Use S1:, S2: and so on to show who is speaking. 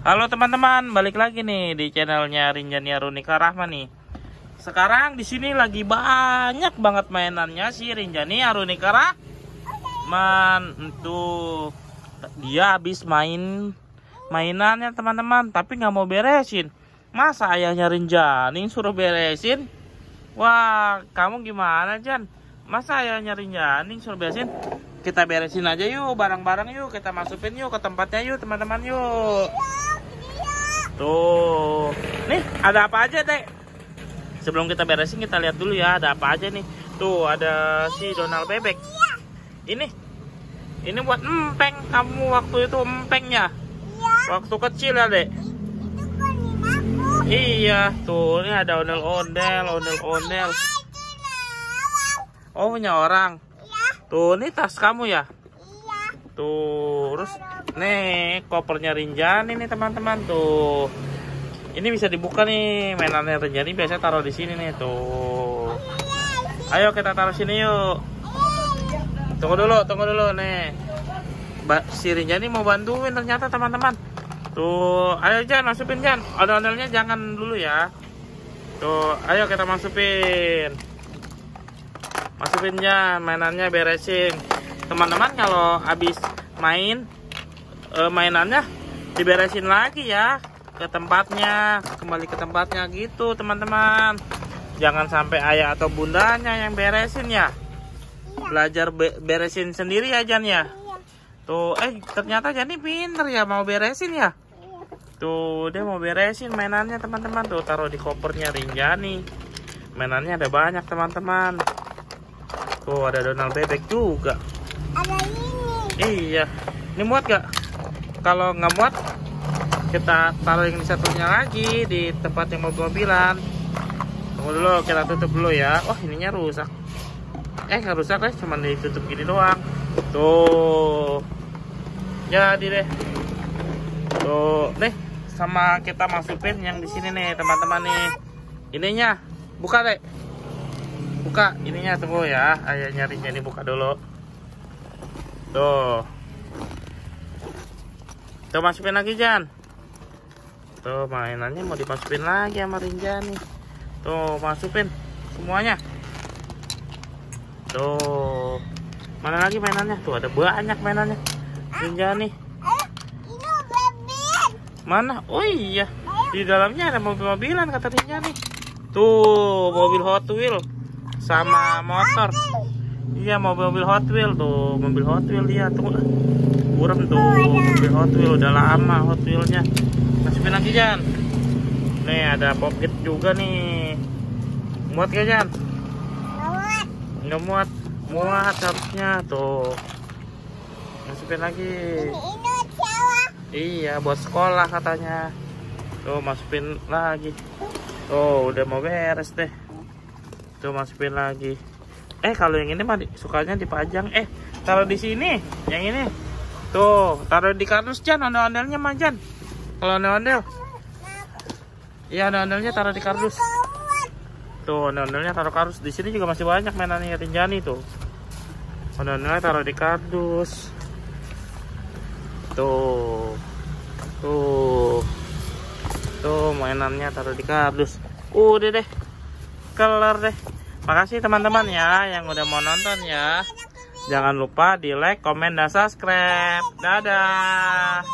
S1: Halo teman-teman, balik lagi nih di channelnya Rinjani Arunika Rahma nih. Sekarang di sini lagi banyak banget mainannya si Rinjani Arunika Rahman. Tuh, dia habis mainannya teman-teman, tapi nggak mau beresin. Masa ayahnya Rinjani suruh beresin? Wah, kamu gimana Jan? Masa ayahnya Rinjani suruh beresin? Kita beresin aja yuk, barang-barang yuk, kita masukin yuk ke tempatnya yuk teman-teman yuk. Tuh, nih ada apa aja dek? Sebelum kita beresin kita lihat dulu ya, ada apa aja nih. Tuh ada si Donald bebek. Ini buat empeng, kamu waktu itu empengnya. Waktu kecil ya dek. Iya, tuh ini ada ondel-ondel. Oh punya orang. Tuh ini tas kamu ya. Tuh, terus nih kopernya Rinjani nih teman-teman tuh. Ini bisa dibuka nih, mainannya Rinjani biasa taruh di sini nih tuh. Ayo kita taruh sini yuk. Tunggu dulu nih. Si Rinjani mau bantuin ternyata teman-teman. Tuh, ayo Jan masukin Jan. Ondel-ondelnya jangan dulu ya. Tuh, ayo kita masukin. Masukin Jan, mainannya beresin. Teman-teman kalau habis mainannya diberesin lagi ya ke tempatnya, kembali ke tempatnya gitu teman-teman. Jangan sampai ayah atau bundanya yang beresin ya. Belajar beresin sendiri ya Jan ya. Tuh, ternyata Jani pinter ya, mau beresin ya. Tuh, dia mau beresin mainannya teman-teman. Tuh, taruh di kopernya Rinjani. Mainannya ada banyak teman-teman. Tuh, ada Donald bebek juga.
S2: Ada ini.
S1: Iya, ini muat gak? Kalau nggak muat, kita taruh yang satunya lagi di tempat yang mobil-mobilan. Tunggu dulu, kita tutup dulu ya. Wah, ininya rusak. Nggak rusak deh, cuman ditutup gini doang. Tuh, jadi deh. Tuh, nih sama kita masukin yang di sini nih teman-teman nih. Ininya, buka deh. Buka ininya, tunggu ya. Ayo nyarinya ini, buka dulu. Tuh. Tuh masukin lagi Jan. Tuh mainannya mau dimasukin lagi sama Rinjani. Tuh masukin semuanya. Tuh. Mana lagi mainannya? Tuh ada banyak mainannya Rinjani. Mana? Oh iya. Di dalamnya ada mobil-mobilan kata Rinjani. Tuh mobil Hot Wheels sama motor. Iya mobil Hot Wheels tuh, mobil Hot Wheels dia tuh. Burem tuh, mobil Hot Wheels udah lama Hot Wheelsnya. Masukin lagi Jan. Nih ada pocket juga nih. Muat gak Jan? Nggak muat. Muat harusnya tuh. Masukin lagi. Iya buat sekolah katanya. Tuh masukin lagi. Tuh udah mau beres deh. Tuh masukin lagi. Kalau yang ini mah sukanya dipajang. Taruh di sini. Yang ini. Tuh, taruh di kardus Jan, ondel-ondelnya mah Jan. Kalau ondel-ondel. Iya, ondel-ondelnya taruh di kardus. Tuh, ondel-ondelnya taruh kardus. Di sini juga masih banyak mainannya Rinjani tuh. Ondel-ondelnya taruh di kardus. Tuh. Tuh, mainannya taruh di kardus. Udah deh. Kelar deh. Makasih teman-teman ya yang udah mau nonton ya. Jangan lupa di like, komen, dan subscribe. Dadah.